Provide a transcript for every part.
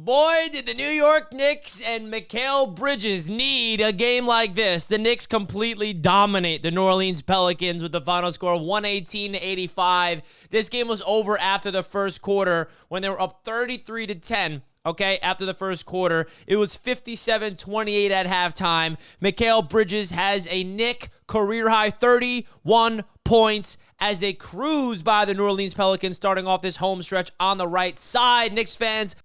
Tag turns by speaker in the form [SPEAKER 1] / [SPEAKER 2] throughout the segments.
[SPEAKER 1] Boy, did the New York Knicks and Mikal Bridges need a game like this. The Knicks completely dominate the New Orleans Pelicans with the final score of 118-85. This game was over after the first quarter when they were up 33-10. Okay, after the first quarter, it was 57-28 at halftime. Mikal Bridges has a Knick career-high 31 points as they cruise by the New Orleans Pelicans, starting off this home stretch on the right side. Knicks fans,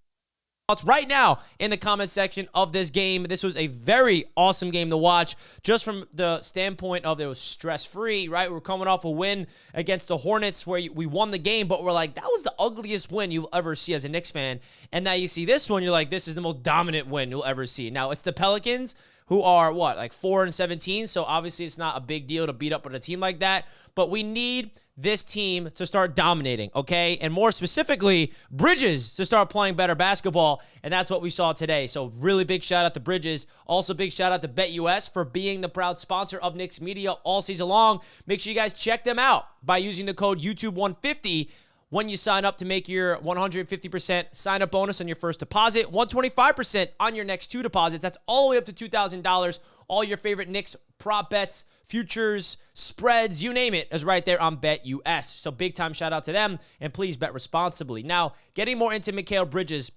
[SPEAKER 1] right now in the comment section of this game. This was a very awesome game to watch, just from the standpoint of it was stress-free, right? We're coming off a win against the Hornets where we won the game, but we're like, that was the ugliest win you'll ever see as a Knicks fan. And now you see this one, you're like, this is the most dominant win you'll ever see. Now, it's the Pelicans, who are, what, like 4-17, so obviously it's not a big deal to beat up with a team like that, but we need this team to start dominating, okay? And more specifically, Bridges to start playing better basketball, and that's what we saw today. So really big shout out to Bridges. Also big shout out to BetUS for being the proud sponsor of Knicks Media all season long. Make sure you guys check them out by using the code YouTube150 when you sign up to make your 150% sign-up bonus on your first deposit, 125% on your next two deposits. That's all the way up to $2,000. All your favorite Knicks prop bets, futures, spreads, you name it, is right there on BetUS. So big-time shout-out to them, and please bet responsibly. Now, getting more into Mikal Bridges,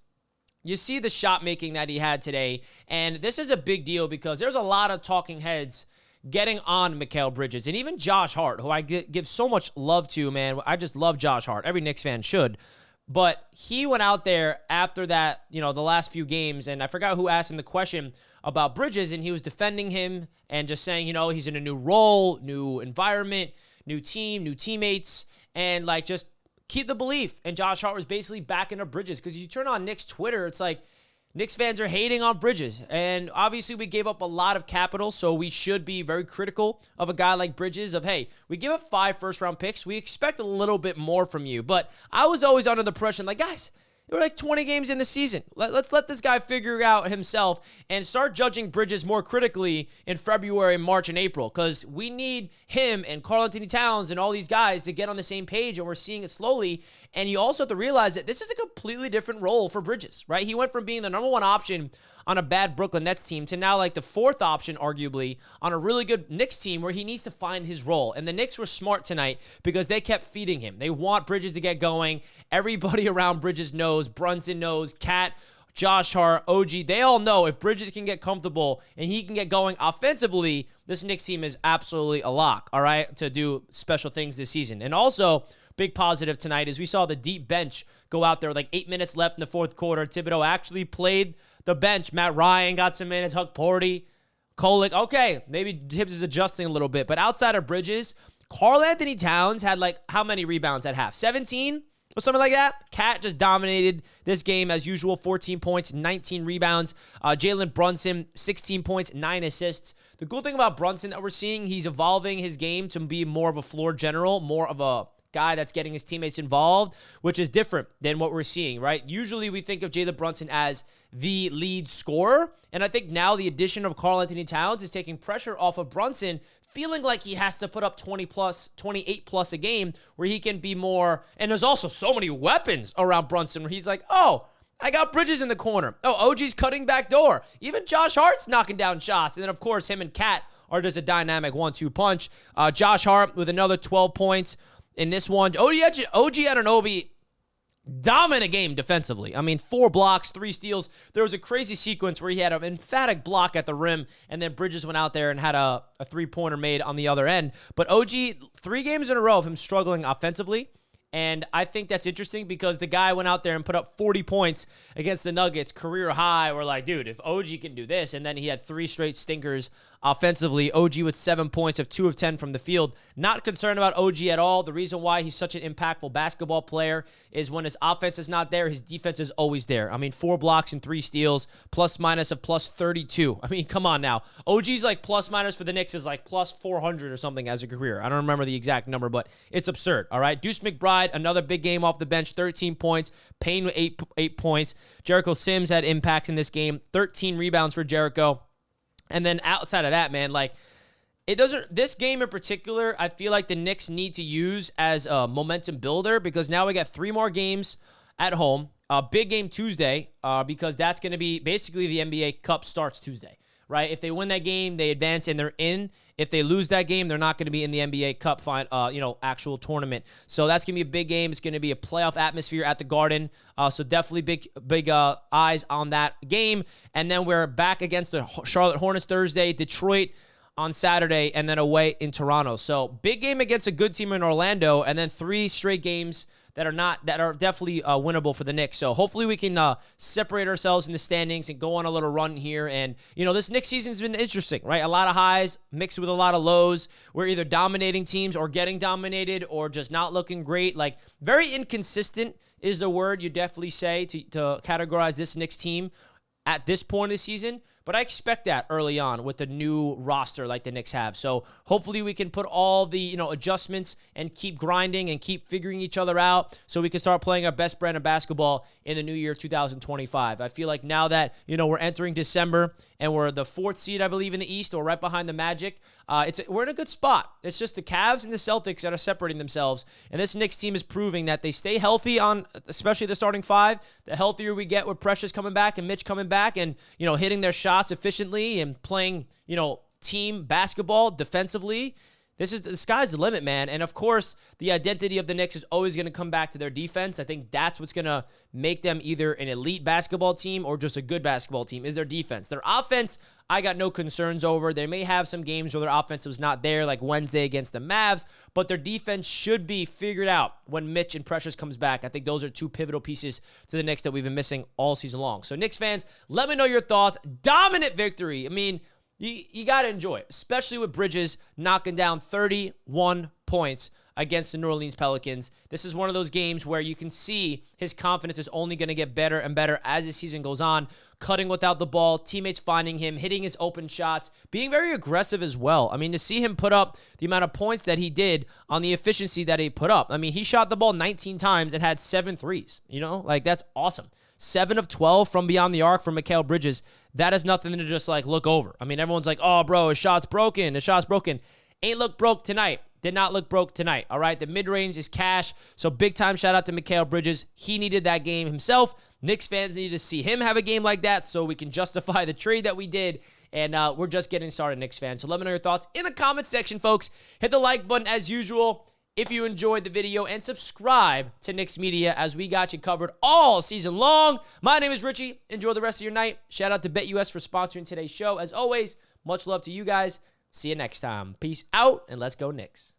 [SPEAKER 1] you see the shot-making that he had today, and this is a big deal because there's a lot of talking heads getting on Mikal Bridges, and even Josh Hart, who I give so much love to, man. I just love Josh Hart. Every Knicks fan should. But he went out there after that, the last few games, and I forgot who asked him the question about Bridges, and he was defending him and just saying, he's in a new role, new environment, new team, new teammates, and, just keep the belief. And Josh Hart was basically backing up Bridges because you turn on Knicks Twitter, it's like, Knicks fans are hating on Bridges, and obviously we gave up a lot of capital, so we should be very critical of a guy like Bridges of, hey, we give up 5 first-round picks. We expect a little bit more from you, but I was always under the impression, guys, we're 20 games in the season. Let's let this guy figure out himself and start judging Bridges more critically in February, March, and April, because we need him and Karl-Anthony Towns and all these guys to get on the same page, and we're seeing it slowly. And you also have to realize that this is a completely different role for Bridges, right? He went from being the number 1 option on a bad Brooklyn Nets team to now the 4th option, arguably, on a really good Knicks team where he needs to find his role. And the Knicks were smart tonight because they kept feeding him. They want Bridges to get going. Everybody around Bridges knows. Brunson knows. Cat, Josh Hart, OG, they all know if Bridges can get comfortable and he can get going offensively, this Knicks team is absolutely a lock, all right, to do special things this season. And also, big positive tonight is we saw the deep bench go out there with 8 minutes left in the fourth quarter. Thibodeau actually played the bench. Matt Ryan got some minutes. Huck Porty, Kolek. Okay, maybe Tibbs is adjusting a little bit. But outside of Bridges, Karl-Anthony Towns had how many rebounds at half? 17 or something like that? Cat just dominated this game as usual. 14 points, 19 rebounds. Jalen Brunson, 16 points, 9 assists. The cool thing about Brunson that we're seeing, he's evolving his game to be more of a floor general, more of a guy that's getting his teammates involved, which is different than what we're seeing, right? Usually we think of Jalen Brunson as the lead scorer, and I think now the addition of Karl-Anthony Towns is taking pressure off of Brunson, feeling like he has to put up 28 plus a game where he can be more, and there's also so many weapons around Brunson where he's like, oh, I got Bridges in the corner. Oh, OG's cutting back door. Even Josh Hart's knocking down shots, and then of course him and Cat are just a dynamic 1-2 punch. Josh Hart with another 12 points. In this one, OG Anunoby, dominant game defensively. I mean, 4 blocks, 3 steals. There was a crazy sequence where he had an emphatic block at the rim, and then Bridges went out there and had a 3-pointer made on the other end. But OG, 3 games in a row of him struggling offensively. And I think that's interesting because the guy went out there and put up 40 points against the Nuggets, career high. We're like, dude, if OG can do this, and then he had 3 straight stinkers offensively. OG with 7 points of 2 of 10 from the field. Not concerned about OG at all. The reason why he's such an impactful basketball player is when his offense is not there, his defense is always there. I mean, 4 blocks and 3 steals, plus minus of plus 32. I mean, come on now. OG's plus minus for the Knicks is plus 400 or something as a career. I don't remember the exact number, but it's absurd, all right? Deuce McBride, another big game off the bench, 13 points. Payne with 8 points. Jericho Sims had impacts in this game, 13 rebounds for Jericho. And then outside of that, man, this game in particular, I feel like the Knicks need to use as a momentum builder because now we got 3 more games at home. Big game Tuesday because that's going to be basically the NBA Cup starts Tuesday, right? If they win that game, they advance and they're in. If they lose that game, they're not going to be in the NBA Cup actual tournament. So that's going to be a big game. It's going to be a playoff atmosphere at the Garden. So definitely big eyes on that game. And then we're back against the Charlotte Hornets Thursday, Detroit on Saturday, and then away in Toronto. So big game against a good team in Orlando, and then 3 straight games that are definitely winnable for the Knicks. So hopefully we can separate ourselves in the standings and go on a little run here. And, this Knicks season's been interesting, right? A lot of highs mixed with a lot of lows. We're either dominating teams or getting dominated or just not looking great. Like, very inconsistent is the word you definitely say to categorize this Knicks team at this point of the season. But I expect that early on with the new roster like the Knicks have. So hopefully we can put all the adjustments and keep grinding and keep figuring each other out so we can start playing our best brand of basketball in the new year 2025. I feel like now that we're entering December and we're the 4th seed, I believe, in the East, or right behind the Magic, we're in a good spot. It's just the Cavs and the Celtics that are separating themselves, and this Knicks team is proving that they stay healthy on, especially the starting 5. The healthier we get with Precious coming back and Mitch coming back and hitting their shots efficiently and playing team basketball defensively, the sky's the limit, man. And of course, the identity of the Knicks is always going to come back to their defense. I think that's what's going to make them either an elite basketball team or just a good basketball team, is their defense. Their offense, I got no concerns over. They may have some games where their offense was not there, like Wednesday against the Mavs, but their defense should be figured out when Mitch and Precious comes back. I think those are 2 pivotal pieces to the Knicks that we've been missing all season long. So Knicks fans, let me know your thoughts. Dominant victory. I mean, you got to enjoy it, especially with Bridges knocking down 31 points against the New Orleans Pelicans. This is one of those games where you can see his confidence is only going to get better and better as the season goes on, cutting without the ball, teammates finding him, hitting his open shots, being very aggressive as well. I mean, to see him put up the amount of points that he did on the efficiency that he put up. I mean, he shot the ball 19 times and had 7 threes. That's awesome. 7 of 12 from beyond the arc from Mikal Bridges. That is nothing to just look over. I mean, everyone's like, oh, bro, his shot's broken. His shot's broken. Ain't look broke tonight. Did not look broke tonight, all right? The mid-range is cash, so big-time shout-out to Mikal Bridges. He needed that game himself. Knicks fans needed to see him have a game like that so we can justify the trade that we did, and we're just getting started, Knicks fans. So let me know your thoughts in the comment section, folks. Hit the like button as usual if you enjoyed the video, and subscribe to Knicks Media as we got you covered all season long. My name is Richie. Enjoy the rest of your night. Shout out to BetUS for sponsoring today's show. As always, much love to you guys. See you next time. Peace out, and let's go Knicks.